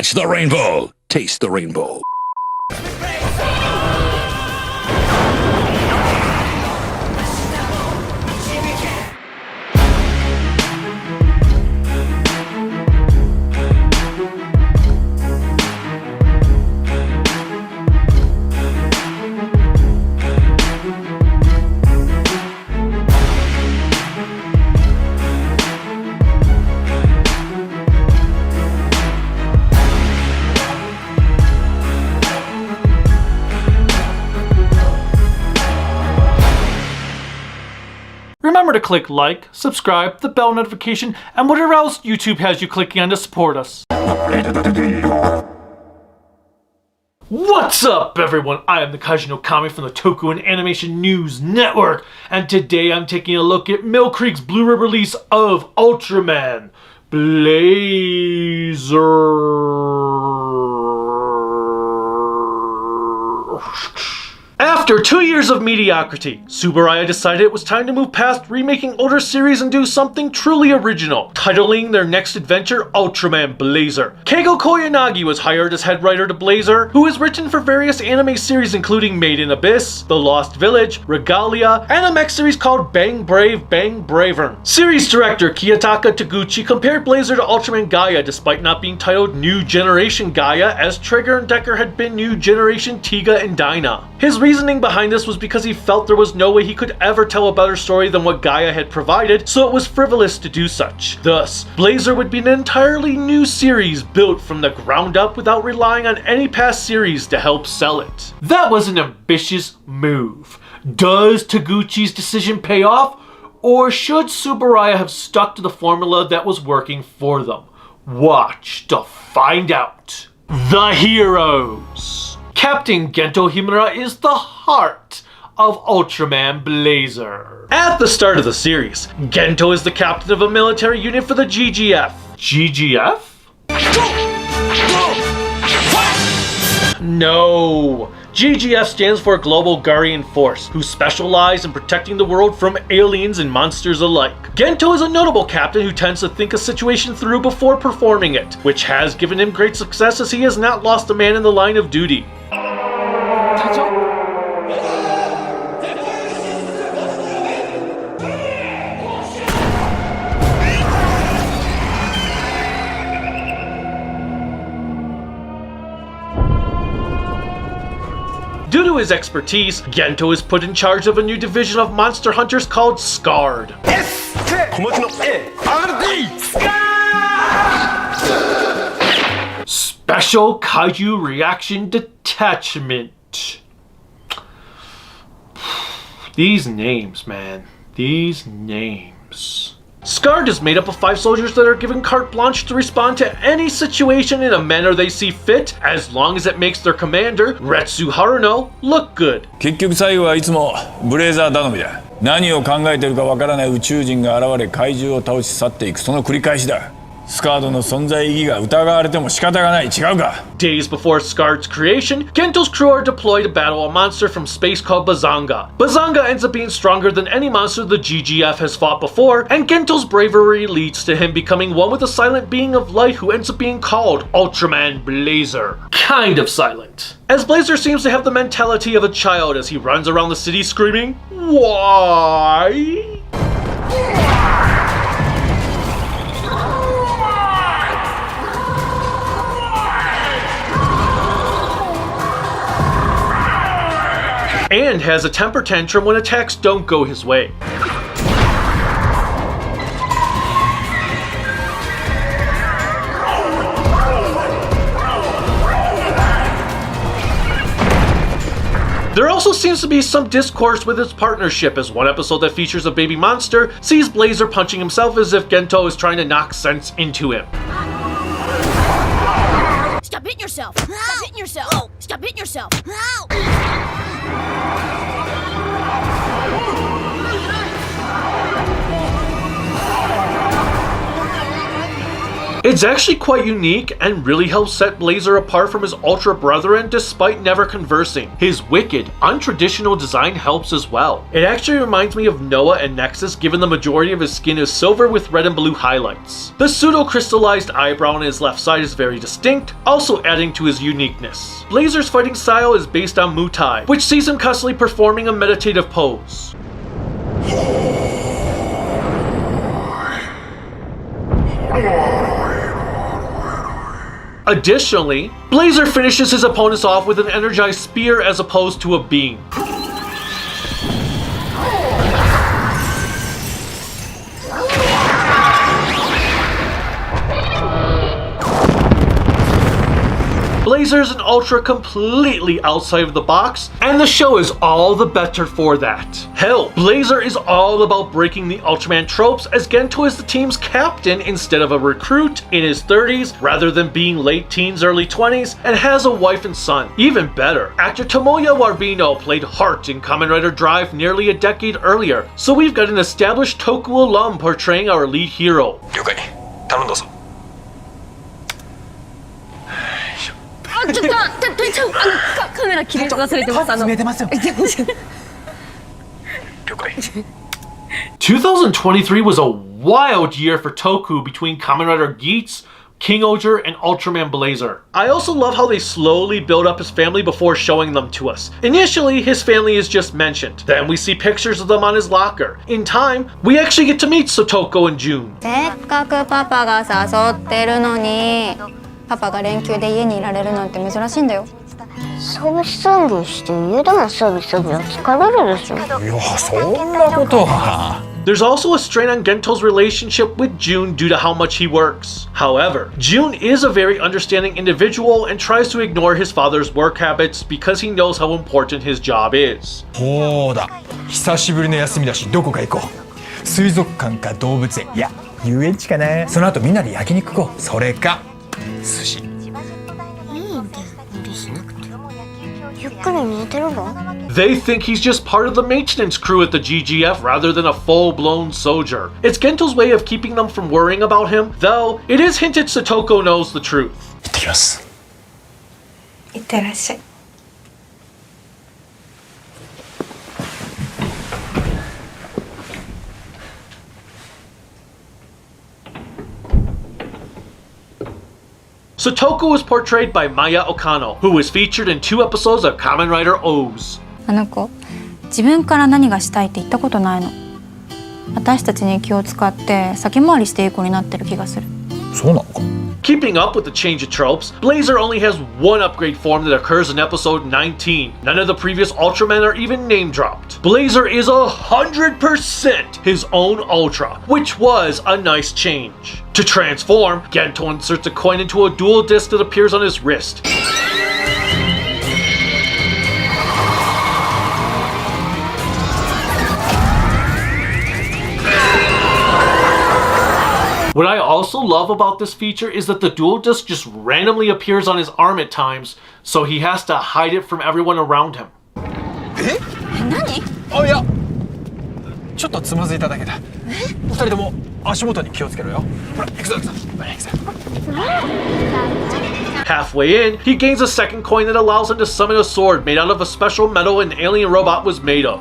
Touch the rainbow. Taste the rainbow. Remember to click like, subscribe, the bell notification, and whatever else YouTube has you clicking on to support us. What's up, everyone? I am the Kaiju no Kami from the Toku and Animation News Network, and today I'm taking a look at Mill Creek's Blu-ray release of Ultraman Blazar. After 2 years of mediocrity, Tsuburaya decided it was time to move past remaking older series and do something truly original, titling their next adventure Ultraman Blazar. Keigo Koyanagi was hired as head writer to Blazar, who has written for various anime series including Made in Abyss, The Lost Village, Regalia, and a mech series called Bang Brave, Bang Braver. Series director Kiyotaka Taguchi compared Blazar to Ultraman Gaia despite not being titled New Generation Gaia, as Trigger and Decker had been New Generation Tiga and Dyna. His reasoning behind this was because he felt there was no way he could ever tell a better story than what Gaia had provided, so it was frivolous to do such. Thus, Blazar would be an entirely new series built from the ground up without relying on any past series to help sell it. That was an ambitious move. Does Taguchi's decision pay off, or should Tsuburaya have stuck to the formula that was working for them? Watch to find out. The heroes. Captain Gento Himura is the heart of Ultraman Blazar. At the start of the series, Gento is the captain of a military unit for the GGF. GGF? No! GGF stands for Global Guardian Force, who specialize in protecting the world from aliens and monsters alike. Gento is a notable captain who tends to think a situation through before performing it, which has given him great success as he has not lost a man in the line of duty. Due to his expertise, Gento is put in charge of a new division of monster hunters called SKARD. Special Kaiju Reaction Detachment. These names, man. These names. SKARD is made up of 5 soldiers that are given carte blanche to respond to any situation in a manner they see fit, as long as it makes their commander, Retsu Haruno, look good. 結局最後はいつもブレーザー頼みだ。何を考えてるかわからない宇宙人が現れ怪獣を倒し去っていくその繰り返しだ。スカードの存在意義が疑われても仕方がない。違うか? Days before SKARD's creation, Gento's crew are deployed to battle a monster from space called Bazanga. Bazanga ends up being stronger than any monster the GGF has fought before, and Gento's bravery leads to him becoming one with a silent being of light who ends up being called Ultraman Blazar. Kind of silent, as Blazar seems to have the mentality of a child as he runs around the city screaming, "Why?" And has a temper tantrum when attacks don't go his way. There also seems to be some discourse with its partnership, as one episode that features a baby monster sees Blazar punching himself as if Gento is trying to knock sense into him. Stop hitting yourself! Stop hitting yourself! Stop hitting yourself! It's actually quite unique and really helps set Blazar apart from his Ultra brethren despite never conversing. His wicked, untraditional design helps as well. It actually reminds me of Noah and Nexus given the majority of his skin is silver with red and blue highlights. The pseudo-crystallized eyebrow on his left side is very distinct, also adding to his uniqueness. Blazar's fighting style is based on Mutai, which sees him constantly performing a meditative pose. Additionally, Blazar finishes his opponents off with an energized spear as opposed to a beam. Blazar is an Ultra completely outside of the box, and the show is all the better for that. Hell, Blazar is all about breaking the Ultraman tropes as Gento is the team's captain instead of a recruit in his 30s rather than being late teens, early 20s, and has a wife and son. Even better, actor Tomoya Warbino played Heart in Kamen Rider Drive nearly a decade earlier, so we've got an established Toku alum portraying our lead hero. 了解頼んだぞちょっとカメラ切れ忘れてます。見えてますよ。了解 2023 was a wild year for Toku between Kamen Rider Geats, King Oger, and Ultraman Blazar. I also love how they slowly build up his family before showing them to us. Initially, his family is just mentioned. Then we see pictures of them on his locker. In time, we actually get to meet Sotoko and June. せっかくパパが誘ってるのにパパが連休で家にいられるなんて珍しいんだよ。サービス残業して家でもサービスは疲れるでしょ。いやそんなことは There's also a strain on Gento's relationship with June due to how much he works. However, June is a very understanding individual and tries to ignore his father's work habits because he knows how important his job is. そうだ久しぶりの休みだしどこか行こう水族館か動物園いや遊園地かなその後みんなで焼肉行こうそれか寿司 They think he's just part of the maintenance crew at the GGF rather than a full-blown soldier. It's Gento's way of keeping them from worrying about him, though it is hinted Sotoko knows the truth. 行ってきますいってらっしゃい。Sotoko was portrayed by Maya Okano, who was featured in 2 episodes of Kamen Rider O's. あの子、自分から何がしたいって言ったことないの。私たちに気を使って先回りしていい子になってる気がする。そうなのか Keeping up with the change of tropes, Blazar only has one upgrade form that occurs in episode 19. None of the previous Ultramen are even name-dropped. Blazar is 100% his own Ultra, which was a nice change. To transform, Gento inserts a coin into a dual disc that appears on his wrist. What I also love about this feature is that the dual disc just randomly appears on his arm at times, so he has to hide it from everyone around him. あいやちょっとつまずいただけだ二人とも足元に気をつけろよほら行くぞ行くぞほら行くぞ Halfway in, he gains a second coin that allows him to summon a sword made out of a special metal an alien robot was made of.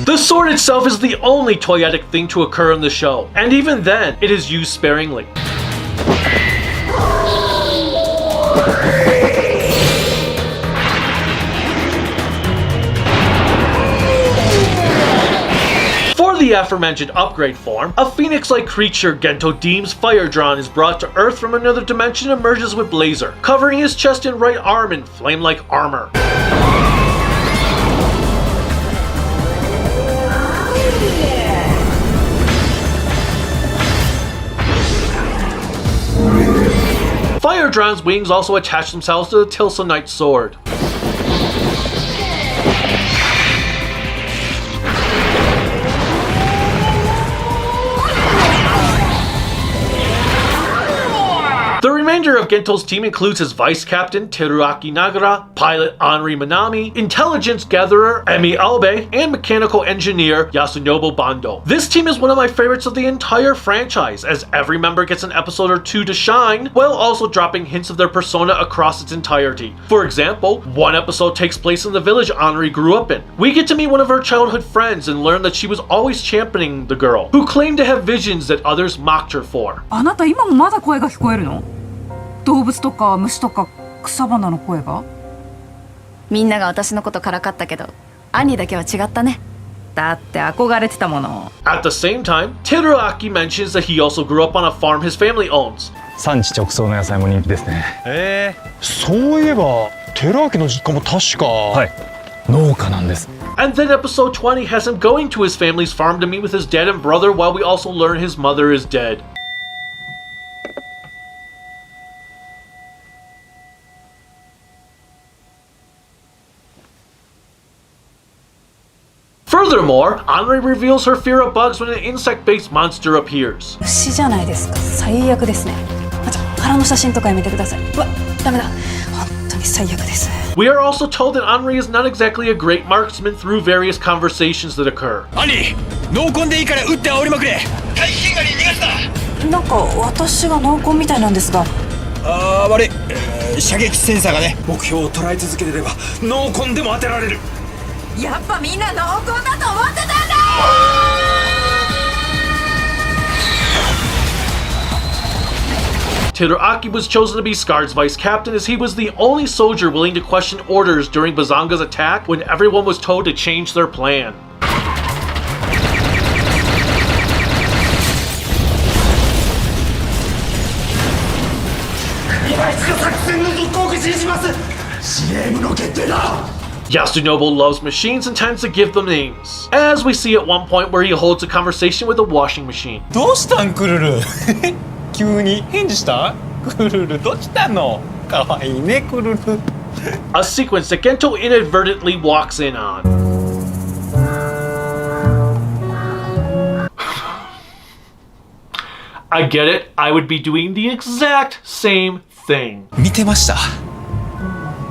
The sword itself is the only toyetic thing to occur in the show, and even then, it is used sparingly. For the aforementioned upgrade form, a phoenix-like creature Gento deems Fire Drawn is brought to Earth from another dimension and merges with Blazar, covering his chest and right arm in flame-like armor. Fire Drawn's wings also attach themselves to the Tilsa Knight's sword. The remainder of Gento's team includes his vice captain Teruaki Nagara, pilot Henri Minami, intelligence gatherer Emmy Aobe, and mechanical engineer Yasunobu Bando. This team is one of my favorites of the entire franchise, as every member gets an episode or two to shine, while also dropping hints of their persona across its entirety. For example, one episode takes place in the village Henri grew up in. We get to meet one of her childhood friends and learn that she was always championing the girl, who claimed to have visions that others mocked her for. あなた今もまだ声が聞こえるの？動物とか虫とか草花の声が？みんなが私のことからかったけど、兄だけは違ったね。だって憧れてたもの。At the same time, Teruaki mentions that he also grew up on a farm his family owns. 産地直送の野菜も人気ですね。そういえば寺脇の実家も確か。はい、農家なんです。 And then episode 20 has him going to his family's farm to meet with his dad and brother, while we also learn his mother is dead. Furthermore, Henri reveals her fear of bugs when an insect-based monster appears. 虫じゃないですか。最悪ですね。腹の写真とかやめてください。うわ、ダメだ。本当に最悪です。 We are also told that Henri is not exactly a great marksman through various conversations that occur. 兄、濃紺でいいから撃って煽りまくれ。大金狩り逃がした。なんか私が濃紺みたいなんですが。悪い。射撃センサーがね、目標を捉え続けてれば濃紺でも当てられる。やっぱみんな濃紺だと思ってたんだ。 Teruaki was chosen to be SKARD's vice captain, as he was the only soldier willing to question orders during Bazanga's attack when everyone was told to change their plan. Yasunobu loves machines and tends to give them names, as we see at one point where he holds a conversation with a washing machine. どうしたんクルル？急に返事した？クルルどうしたの？かわいいねクルル。A sequence that Gento inadvertently walks in on. I get it, I would be doing the exact same thing. 見てました。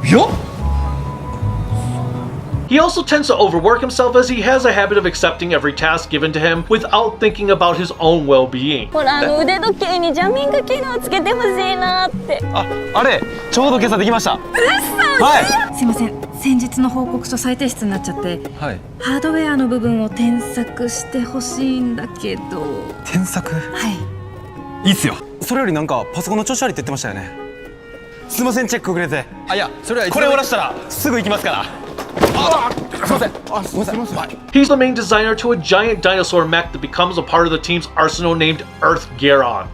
よ？ He also tends to overwork himself, as he has a habit of accepting every task given to him without thinking about his own well-being. ほら腕時計にジャミング機能つけてほしいなって。あれちょうど今朝できました。はい。すいません。先日の報告書再提出になっちゃって、はい。ハードウェアの部分を添削してほしいんだけど。添削？はい。いいっすよ。それよりなんかパソコンの調子悪いって言ってましたよね。すいませんチェック遅れて。いやそれはこれ終わらしたらすぐ行きますから。 He's the main designer to a giant dinosaur mech that becomes a part of the team's arsenal named Earth Garon.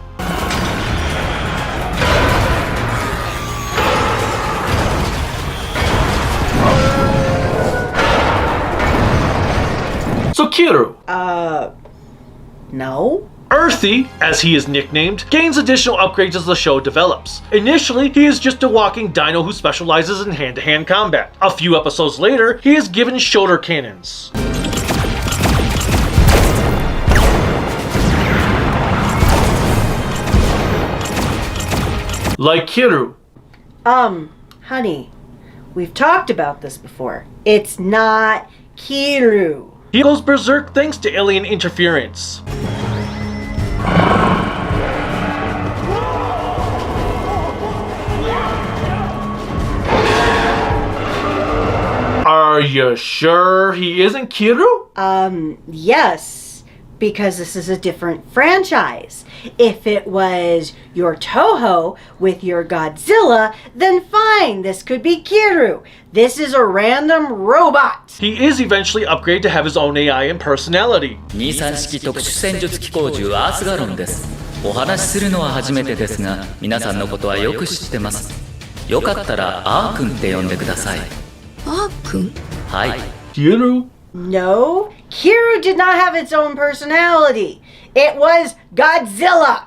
So Kiru. No? Earthy, as he is nicknamed, gains additional upgrades as the show develops. Initially, he is just a walking dino who specializes in hand-to-hand combat. A few episodes later, he is given shoulder cannons. Like Kiru. Honey, we've talked about this before. It's not Kiru. He goes berserk thanks to alien interference. Are you sure he isn't Kiru? Yes, because this is a different franchise. If it was your Toho with your Godzilla, then fine, this could be Kiru. This is a random robot. He is eventually upgraded to have his own AI and personality. 23式特殊戦術機構銃アースガロンです。お話しするのは初めてですが、皆さんのことはよく知ってます。よかったらアー君って呼んでください。アー君？はい。Kiru? No, Kiru did not have its own personality. It was Godzilla.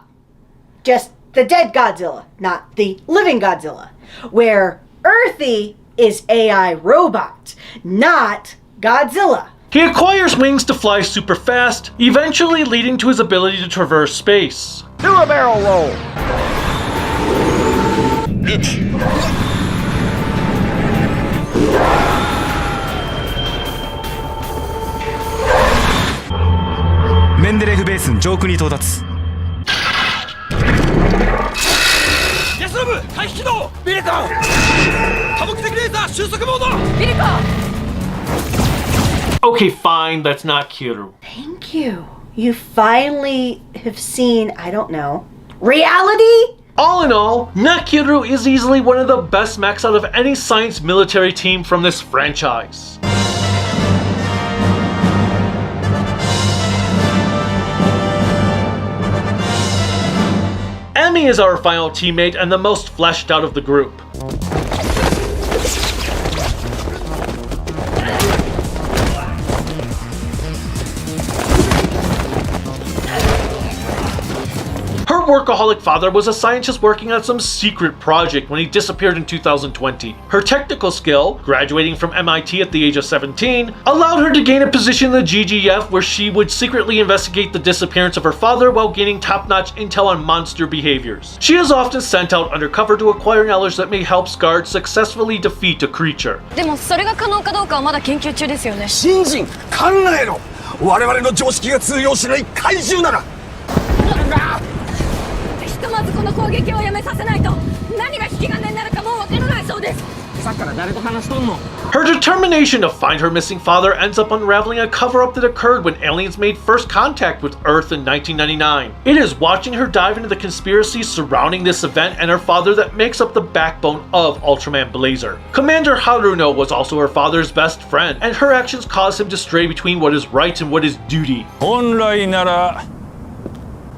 Just the dead Godzilla, not the living Godzilla. Where Earthy is AI robot, not Godzilla. He acquires wings to fly super fast, eventually leading to his ability to traverse space. Do a barrel roll. メンデレーフベース上空に到達。ヤスロブ回避起動ビリコ多目的レーザー収束モードビリコ Okay, fine, that's not Kyoto. Thank you. You finally have seen, I don't know, reality? All in all, Nakiru is easily one of the best mechs out of any science military team from this franchise. Emmy is our final teammate and the most fleshed out of the group. Her workaholic father was a scientist working on some secret project when he disappeared in 2020. Her technical skill, graduating from MIT at the age of 17, allowed her to gain a position in the GGF where she would secretly investigate the disappearance of her father while gaining top-notch intel on monster behaviors. She is often sent out undercover to acquire knowledge that may help SKARD successfully defeat a creature. でもそれが可能かどうかはまだ研究中ですよね。新人考えろ我々の常識が通用しない怪獣ならひとまずこの攻撃をやめさせないと何が引き金になるかもうわからないそうです。さっきから誰と話しとんの？ Her determination to find her missing father ends up unraveling a cover-up that occurred when aliens made first contact with Earth in 1999. It is watching her dive into the conspiracy surrounding this event and her father that makes up the backbone of Ultraman Blazar. Commander Haruno was also her father's best friend, and her actions caused him to stray between what is right and what is duty. 本来なら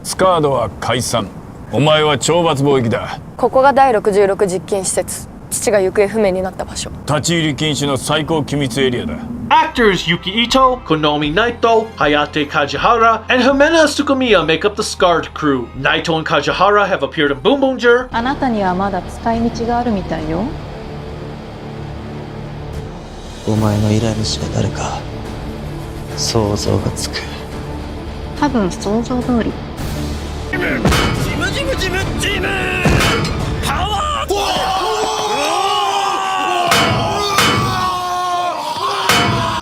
スカードは解散。お前は懲罰貿易だ。ここが第66実験施設。父が行方不明になった場所。立ち入り禁止の最高機密エリアだ。Actors Yuki Ito, Konomi Naito, Hayate Kajihara, and Himena Tsukumiya make up the SKARD crew. Naito and Kajihara have appeared in Boom Boomger. あなたにはまだ使い道があるみたいよ。お前の依頼主が誰か想像がつく。多分想像通り。ジムジムジムジムパワー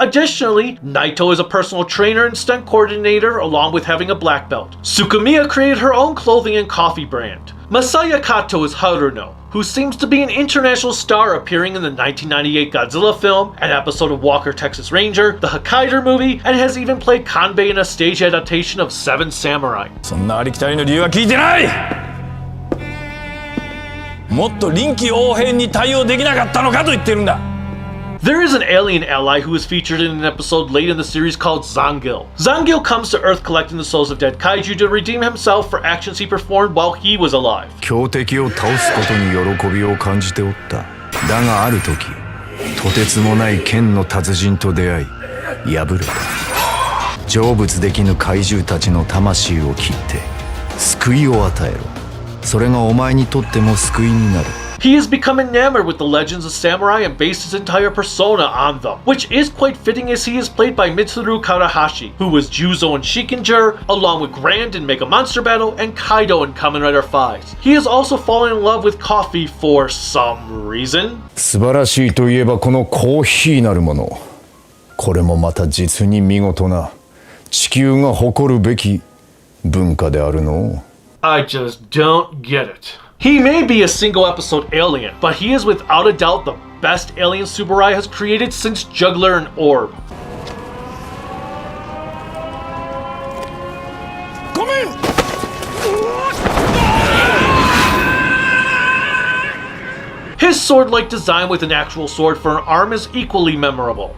Additionally, Naito is a personal trainer and stunt coordinator along with having a black belt. Tsukumiya created her own clothing and coffee brand. Masaya Kato is Haruno, who seems to be an international star appearing in the 1998 Godzilla film, an episode of Walker Texas Ranger, the Hokkaido movie, and has even played Kanbei in a stage adaptation of Seven Samurai. そんなありきたりの理由は聞いてない。もっと臨機応変に対応できなかったのかと言ってるんだ。There is an alien ally who is featured in an episode late in the series called Zanil. Zanil comes to Earth collecting the souls of dead kaiju to redeem himself for actions he performed while he was alive. 強敵を倒すことに喜びを感じておった。だがある時、とてつもない剣の達人と出会い、敗れた。成仏できぬ怪獣たちの魂を切って救いを与えろ。それがお前にとっても救いになる。He has become enamored with the legends of samurai and based his entire persona on them, which is quite fitting as he is played by Mitsuru Karahashi, who was Juzo in Shikinger, along with Grand in Mega Monster Battle and Kaido in Kamen Rider 5. He has also fallen in love with coffee for some reason. 素晴らしいといえばこのコーヒーなるもの。これもまた実に見事な地球が誇るべき文化であるの。I just don't get it. He may be a single episode alien, but he is without a doubt the best alien Tsuburaya has created since Juggler and Orb. Come in! His sword-like design with an actual sword for an arm is equally memorable.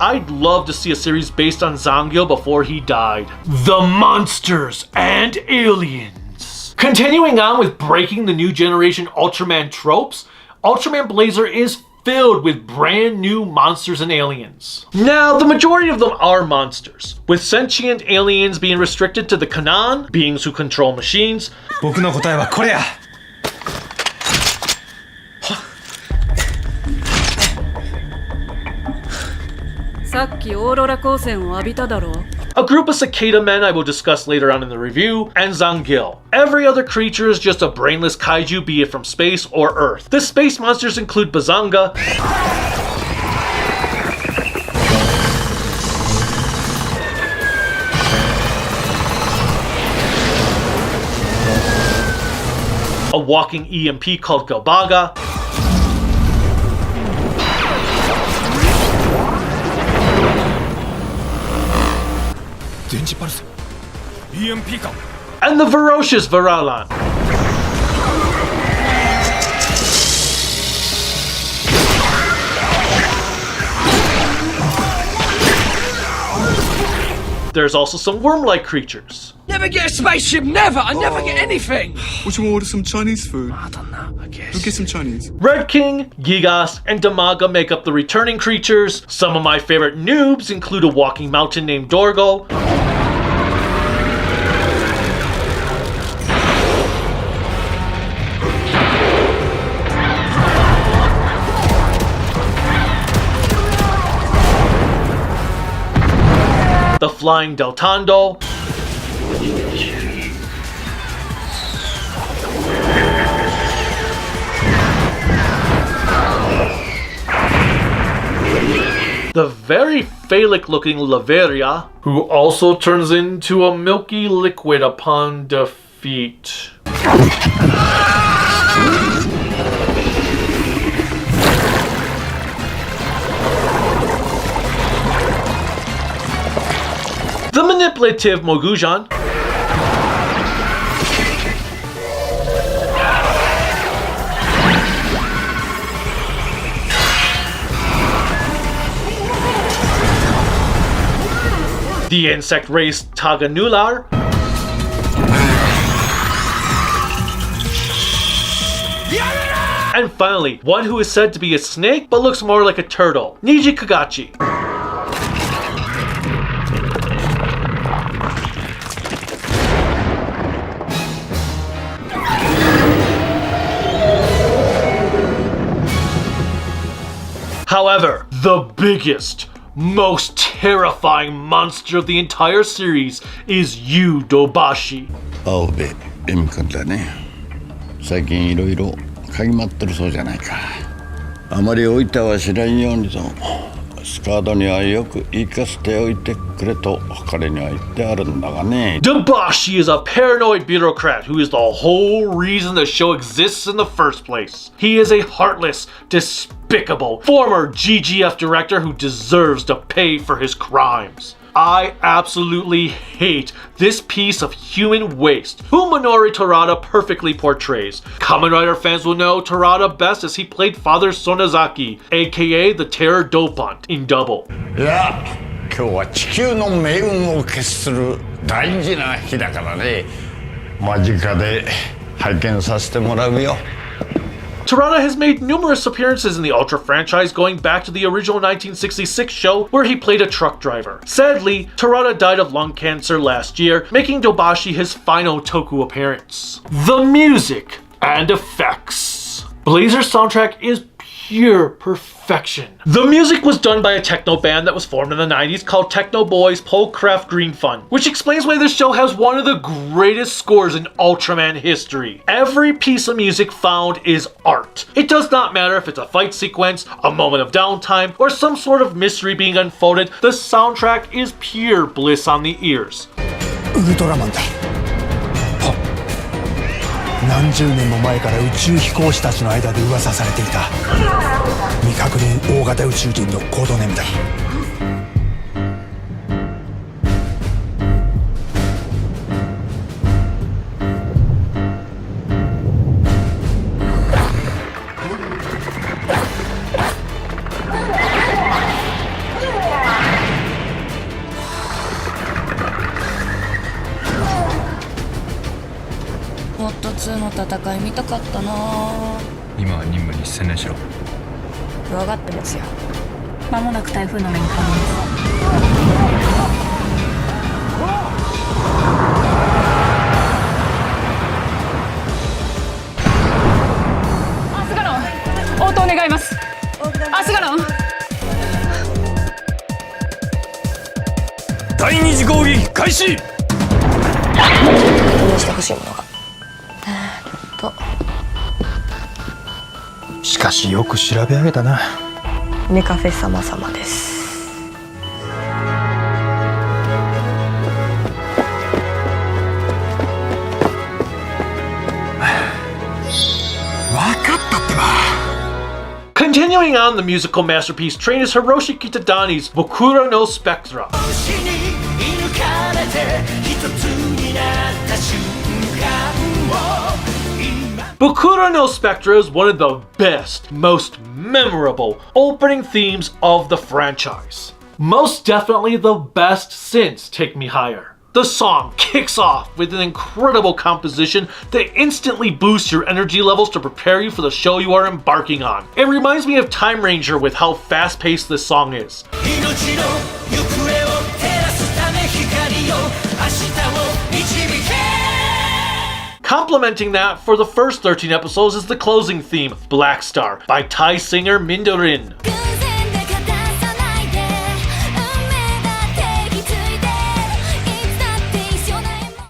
I'd love to see a series based on Zangiel before he died. The Monsters and Aliens. Continuing on with breaking the new generation Ultraman tropes, Ultraman Blazar is filled with brand new monsters and aliens. Now, the majority of them are monsters, with sentient aliens being restricted to the Kanan, beings who control machines. 僕の答えはこれや。さっきオーロラ光線を浴びただろう。 A group of cicada men I will discuss later on in the review, and Zanil. Every other creature is just a brainless kaiju, be it from space or Earth. The space monsters include Bazanga, a walking EMP called Gobaga, and the ferocious Varalan. There's also some worm-like creatures. Never get a spaceship, never! I never get anything! Would you order some Chinese food? I don't know, I guess. We'll get some Chinese. Red King, Gigas, and Damaga make up the returning creatures. Some of my favorite noobs include a walking mountain named Dorgo, the flying Deltando, the very phallic looking Laveria, who also turns into a milky liquid upon defeat. The manipulative Mogujan, the insect race Taganular, and finally, one who is said to be a snake but looks more like a turtle, Niji Kagachi. However, the biggest, most terrifying monster of the entire series is Yu Dobashi. 青部エミ君だね。最近いろいろ嗅ぎ回ってるそうじゃないか。あまりおいたは知らんようにと、スカードにはよく言い聞かせておいてくれと彼には言ってあるんだがね。Dobashi is a paranoid bureaucrat who is the whole reason the show exists in the first place. He is a heartless, despicable, former GGF director who deserves to pay for his crimes. I absolutely hate this piece of human waste, whom Minoru Terada perfectly portrays. Kamen Rider fans will know Terada best as he played Father Sonozaki, aka the Terror Dopant, in Double. いや、今日は地球の命運を決する大事な日だからね。間近で拝見させてもらうよ。Terada has made numerous appearances in the Ultra franchise going back to the original 1966 show where he played a truck driver. Sadly, Terada died of lung cancer last year, making Dobashi his final Toku appearance. The music and effects. Blazar's soundtrack is pure perfection. The music was done by a techno band that was formed in the 90s called Techno Boys Polcraft Green Fund, which explains why this show has one of the greatest scores in Ultraman history. Every piece of music found is art. It does not matter if it's a fight sequence, a moment of downtime, or some sort of mystery being unfolded, the soundtrack is pure bliss on the ears. ウルトラマンだ。何十年も前から宇宙飛行士たちの間で噂されていた未確認大型宇宙人のコードネームだ。もっと2の戦い見たかったな。今は任務に専念しろ。分かってますよ。間もなく台風の目にかかります。アスガロン応答願います。アスガロン時攻撃開始。してほしいものがしかしよく調べ上げたな。ネカフェ様様です。Continuing on, the musical masterpiece trained as Hiroshi Kitadani's Bokura no Spectra. Bokura no Spectra is one of the best, most memorable opening themes of the franchise. Most definitely the best since Take Me Higher. The song kicks off with an incredible composition that instantly boosts your energy levels to prepare you for the show you are embarking on. It reminds me of Time Ranger with how fast-paced this song is. Complementing that for the first 13 episodes is the closing theme, Black Star, by Thai singer Mindorin.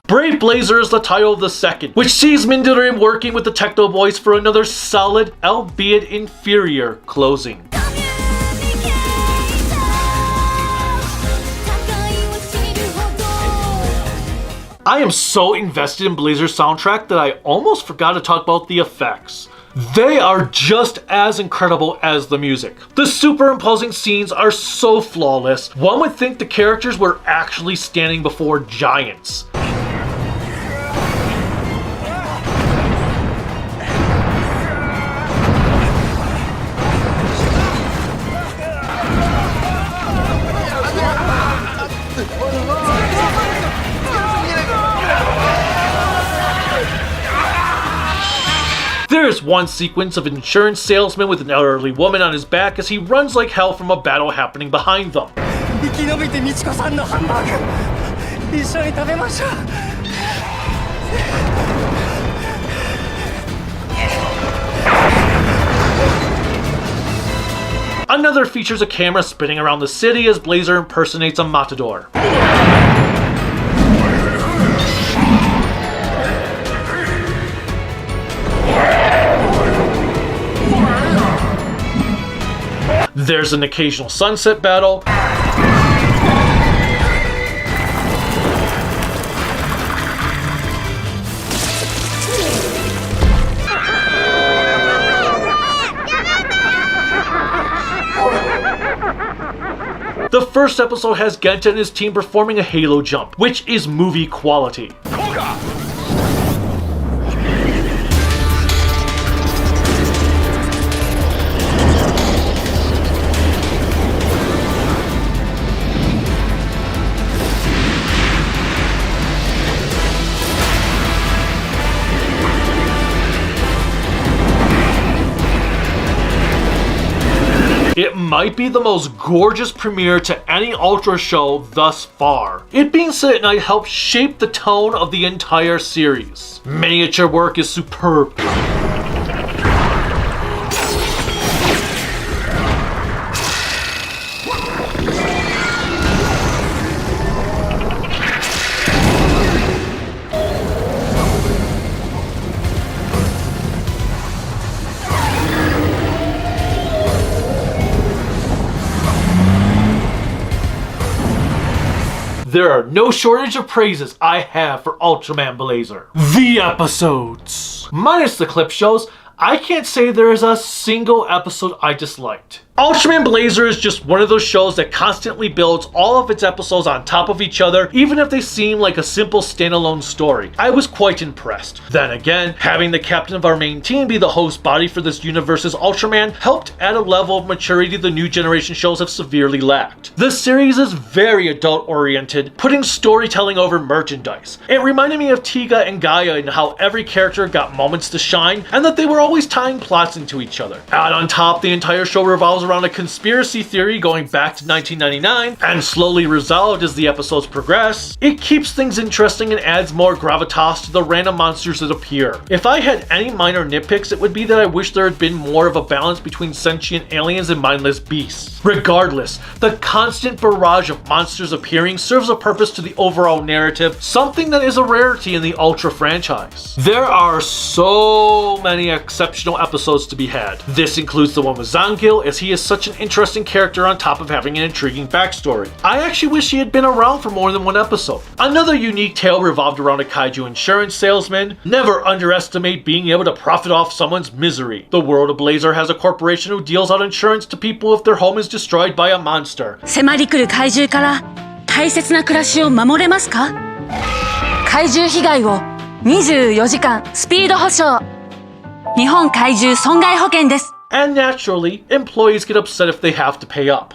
Brave Blazar is the title of the second, which sees Mindorin working with the techno boys for another solid, albeit inferior, closing. I am so invested in Blazar's soundtrack that I almost forgot to talk about the effects. They are just as incredible as the music. The superimposing scenes are so flawless, one would think the characters were actually standing before giants. There's one sequence of an insurance salesman with an elderly woman on his back as he runs like hell from a battle happening behind them. Another features a camera spinning around the city as Blazar impersonates a matador. There's an occasional sunset battle. The first episode has Gento and his team performing a halo jump, which is movie quality. It might be the most gorgeous premiere to any Ultra show thus far. It being set at night helped shape the tone of the entire series. Miniature work is superb. There are no shortage of praises I have for Ultraman Blazar. The episodes! Minus the clip shows, I can't say there is a single episode I disliked. Ultraman Blazar is just one of those shows that constantly builds all of its episodes on top of each other, even if they seem like a simple standalone story. I was quite impressed. Then again, having the captain of our main team be the host body for this universe's Ultraman helped add a level of maturity the new generation shows have severely lacked. The series is very adult-oriented, putting storytelling over merchandise. It reminded me of Tiga and Gaia in how every character got moments to shine, and that they were always tying plots into each other. Add on top, the entire show revolves around a conspiracy theory going back to 1999 and slowly resolved as the episodes progress, it keeps things interesting and adds more gravitas to the random monsters that appear. If I had any minor nitpicks, it would be that I wish there had been more of a balance between sentient aliens and mindless beasts. Regardless, the constant barrage of monsters appearing serves a purpose to the overall narrative, something that is a rarity in the Ultra franchise. There are so many exceptional episodes to be had. This includes the one with Zanil, as he is such an interesting character on top of having an intriguing backstory. I actually wish he had been around for more than one episode. Another unique tale revolved around a kaiju insurance salesman. Never underestimate being able to profit off someone's misery. The world of Blazar has a corporation who deals out insurance to people if their home is destroyed by a monster. 迫り来る怪獣から大切な暮らしを守れますか？怪獣被害を24時間スピード保証。日本怪獣損害保険です。 And naturally, employees get upset if they have to pay up.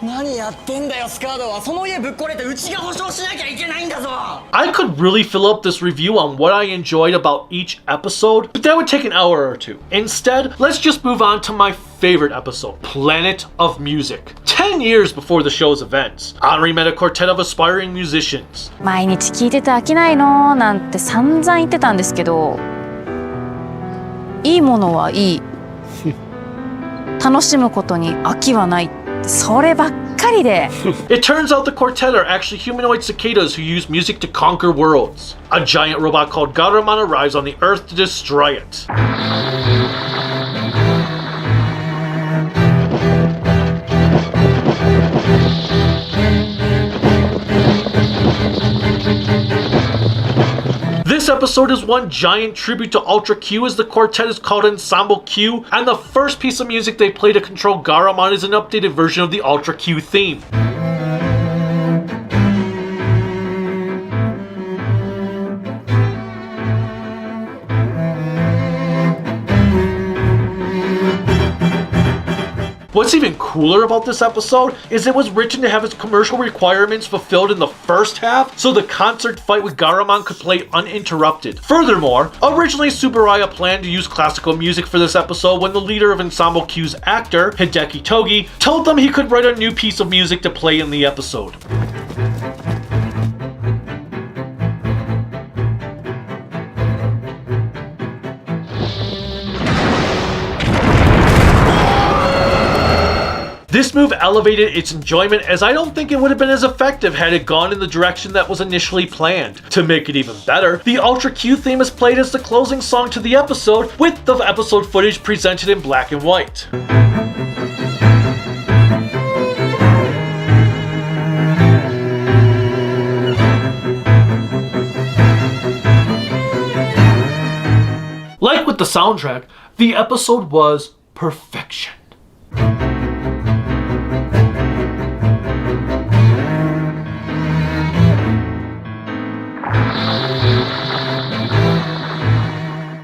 何やってんだよスカードは。その家ぶっ壊れてうちが保証しなきゃいけないんだぞ。 I could really fill up this review on what I enjoyed about each episode, but that would take an hour or two. Instead, let's just move on to my favorite episode, Planet of Music. 10 years before the show's events, Henri met a quartet of aspiring musicians. 毎日聞いてて飽きないのなんて散々言ってたんですけど、いいものはいい。楽しむことに飽きはない。そればっかりで。It turns out the quartet are actually humanoid cicadas who use music to conquer worlds. A giant robot called Garamon arrives on the Earth to destroy it. This episode is one giant tribute to Ultra Q, as the quartet is called Ensemble Q, and the first piece of music they play to control Garamon is an updated version of the Ultra Q theme. What's even cooler about this episode is it was written to have its commercial requirements fulfilled in the first half, so the concert fight with Garamon could play uninterrupted. Furthermore, originally Tsuburaya planned to use classical music for this episode when the leader of Ensemble Q's actor, Hideki Togi, told them he could write a new piece of music to play in the episode. This move elevated its enjoyment, as I don't think it would have been as effective had it gone in the direction that was initially planned. To make it even better, the Ultra Q theme is played as the closing song to the episode, with the episode footage presented in black and white. Like with the soundtrack, the episode was perfection.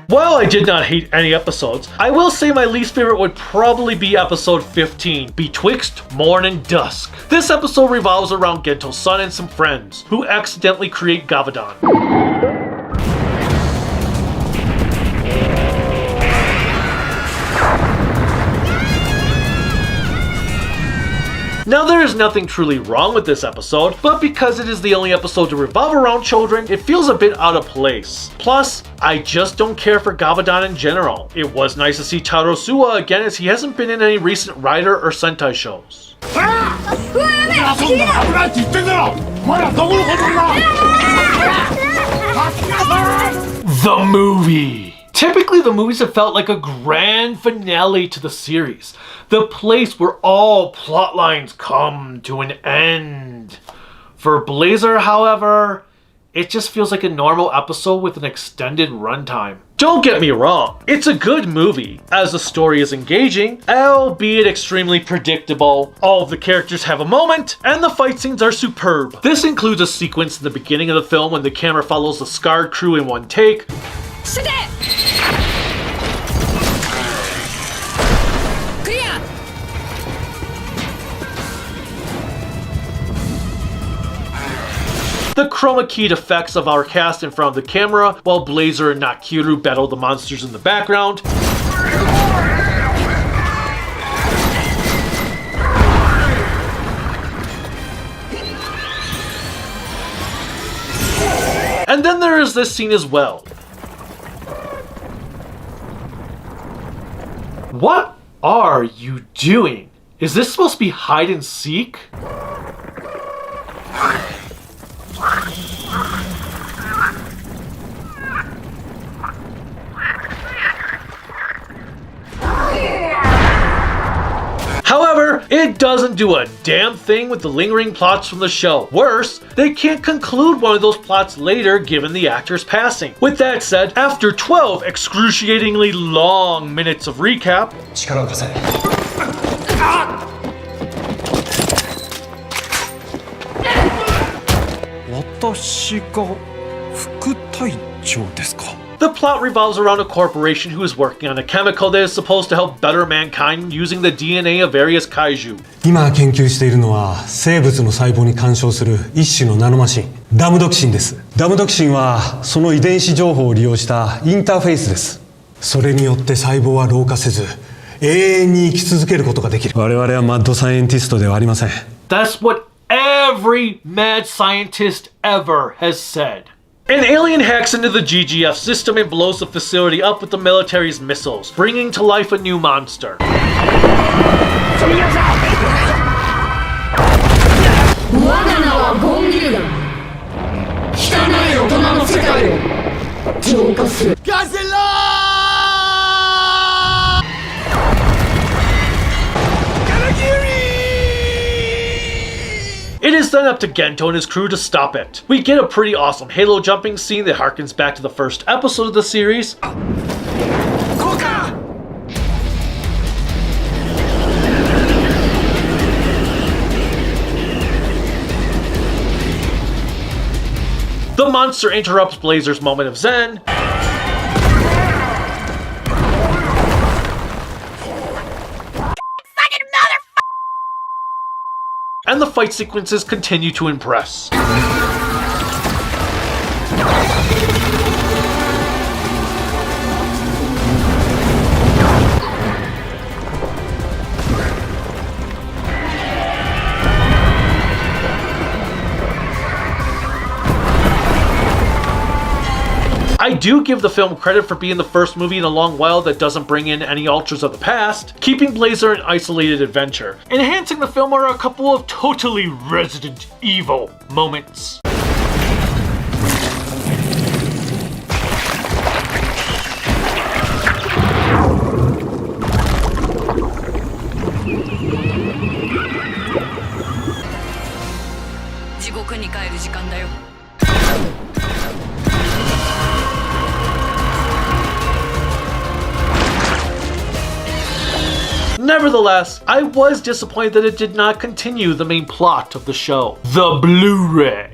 While I did not hate any episodes, I will say my least favorite would probably be episode 15, Betwixt Morn and Dusk. This episode revolves around Gento's son and some friends, who accidentally create Gavadan. Now, there is nothing truly wrong with this episode, but because it is the only episode to revolve around children, it feels a bit out of place. Plus, I just don't care for Gavadan in general. It was nice to see Taro Suwa again, as he hasn't been in any recent Rider or Sentai shows. The movie! Typically, the movies have felt like a grand finale to the series, the place where all plot lines come to an end. For Blazar, however, it just feels like a normal episode with an extended runtime. Don't get me wrong, it's a good movie, as the story is engaging, albeit extremely predictable. All of the characters have a moment, and the fight scenes are superb. This includes a sequence in the beginning of the film when the camera follows the SKARD crew in one take. The chroma keyed effects of our cast in front of the camera, while Blazar and Nakiru battle the monsters in the background. And then there is this scene as well. What are you doing? Is this supposed to be hide and seek? However, it doesn't do a damn thing with the lingering plots from the show. Worse, they can't conclude one of those plots later given the actor's passing. With that said, after 12 excruciatingly long minutes of recap, the plot revolves around a corporation who is working on a chemical that is supposed to help better mankind using the DNA of various kaiju. 今研究しているのは生物の細胞に干渉する一種のナノマシン、ダムドキシンです。ダムドキシンはその遺伝子情報を利用したインターフェースです。それによって細胞は老化せず、永遠に生き続けることができる。我々はマッドサイエンティストではありません。That's what every mad scientist ever has said. An alien hacks into the GGF system and blows the facility up with the military's missiles, bringing to life a new monster. It is then up to Gento and his crew to stop it. We get a pretty awesome halo jumping scene that harkens back to the first episode of the series. The monster interrupts Blazar's moment of zen. And the fight sequences continue to impress. I do give the film credit for being the first movie in a long while that doesn't bring in any Ultras of the past, keeping Blazar an isolated adventure. Enhancing the film are a couple of totally Resident Evil moments. Nevertheless, I was disappointed that it did not continue the main plot of the show, the Blu-ray.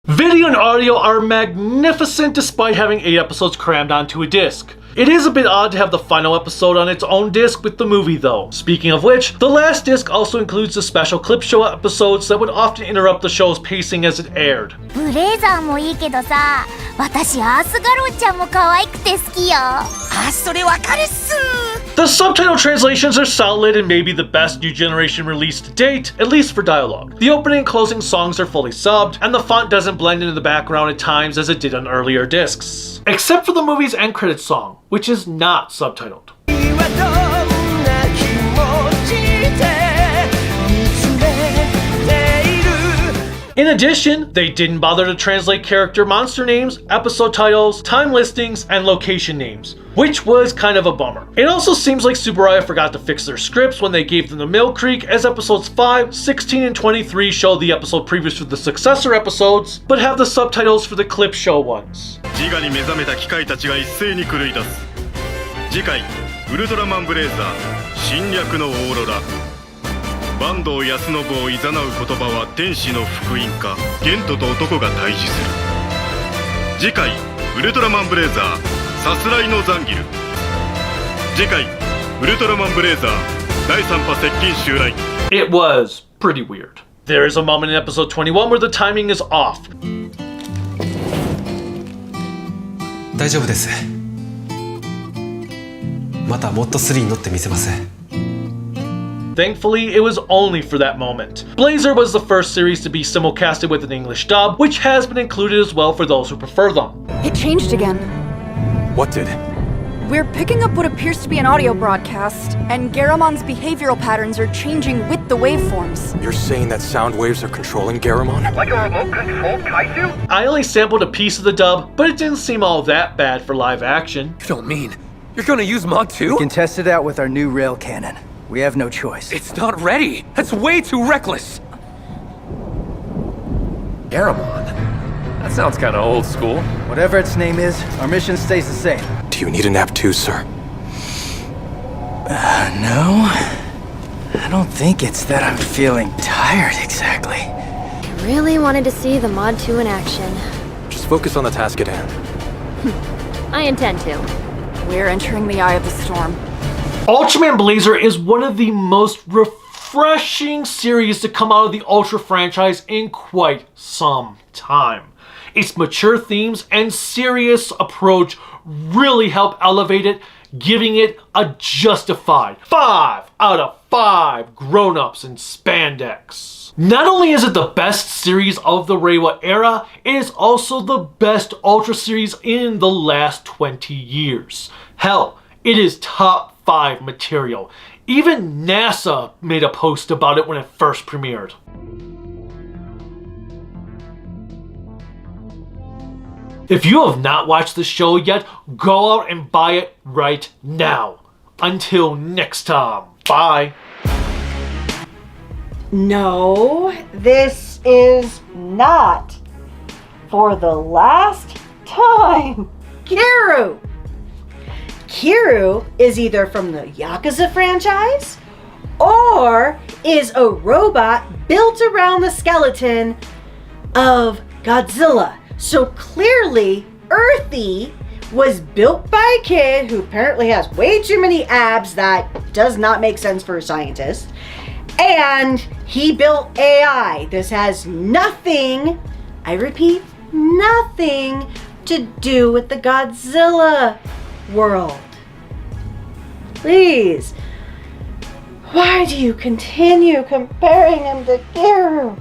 Video and audio are magnificent despite having 8 episodes crammed onto a disc. It is a bit odd to have the final episode on its own disc with the movie though. Speaking of which, the last disc also includes the special clip show episodes that would often interrupt the show's pacing as it aired. ブレザーもいいけどさ、私アースガロンちゃんも可愛くて好きよ。あ、それわかるっす。 The subtitle translations are solid and maybe the best New Generation release to date, at least for dialogue. The opening and closing songs are fully subbed, and the font doesn't blend into the background at times as it did on earlier discs. Except for the movie's end credits song, which is not subtitled. In addition, they didn't bother to translate character monster names, episode titles, time listings, and location names, which was kind of a bummer. It also seems like Tsuburaya forgot to fix their scripts when they gave them the Mill Creek, as episodes 5, 16, and 23 show the episode previous to the successor episodes, but have the subtitles for the clip show ones. 自我に目覚めた機械たちが一斉に狂い出す。次回ウルトラマンブレイザー侵略のオーロラ。坂東康信を誘う言葉は天使の福音かゲントと男が対峙する。次回ウルトラマンブレイザーさすらいのザンギル。次回ウルトラマンブレイザー第3波接近襲来。 It was pretty weird. There is a moment in episode 21 where the timing is off. 大丈夫です。またもっと3に乗ってみせます。 Thankfully, it was only for that moment. Blazar was the first series to be simulcasted with an English dub, which has been included as well for those who prefer them. It changed again. What did? We're picking up what appears to be an audio broadcast, and Garamon's behavioral patterns are changing with the waveforms. You're saying that sound waves are controlling Garamon? Like a remote-controlled kaiju? I only sampled a piece of the dub, but it didn't seem all that bad for live action. You don't mean you're gonna use Mod 2? We can test it out with our new rail cannon. We have no choice. It's not ready. That's way too reckless. Garamon? That sounds kind of old school. Whatever its name is, our mission stays the same. Do you need a nap too, sir? No. I don't think it's that I'm feeling tired exactly. I really wanted to see the Mod 2 in action. Just focus on the task at hand. I intend to. We're entering the eye of the storm. Ultraman Blazar is one of the most refreshing series to come out of the Ultra franchise in quite some time. Its mature themes and serious approach really help elevate it, giving it a justified 5 out of 5 grown-ups in spandex. Not only is it the best series of the Reiwa era, it is also the best Ultra series in the last 20 years. Hell, it is top 5 material. Even NASA made a post about it when it first premiered. If you have not watched the show yet, go out and buy it right now. Until next time, bye. No, this is not for the last time. Kiru! Kiru is either from the Yakuza franchise or is a robot built around the skeleton of Godzilla. So clearly, Earthy was built by a kid who apparently has way too many abs that does not make sense for a scientist. And he built AI. This has nothing, I repeat, nothing to do with the Godzilla world. Please, why do you continue comparing him to Kiru?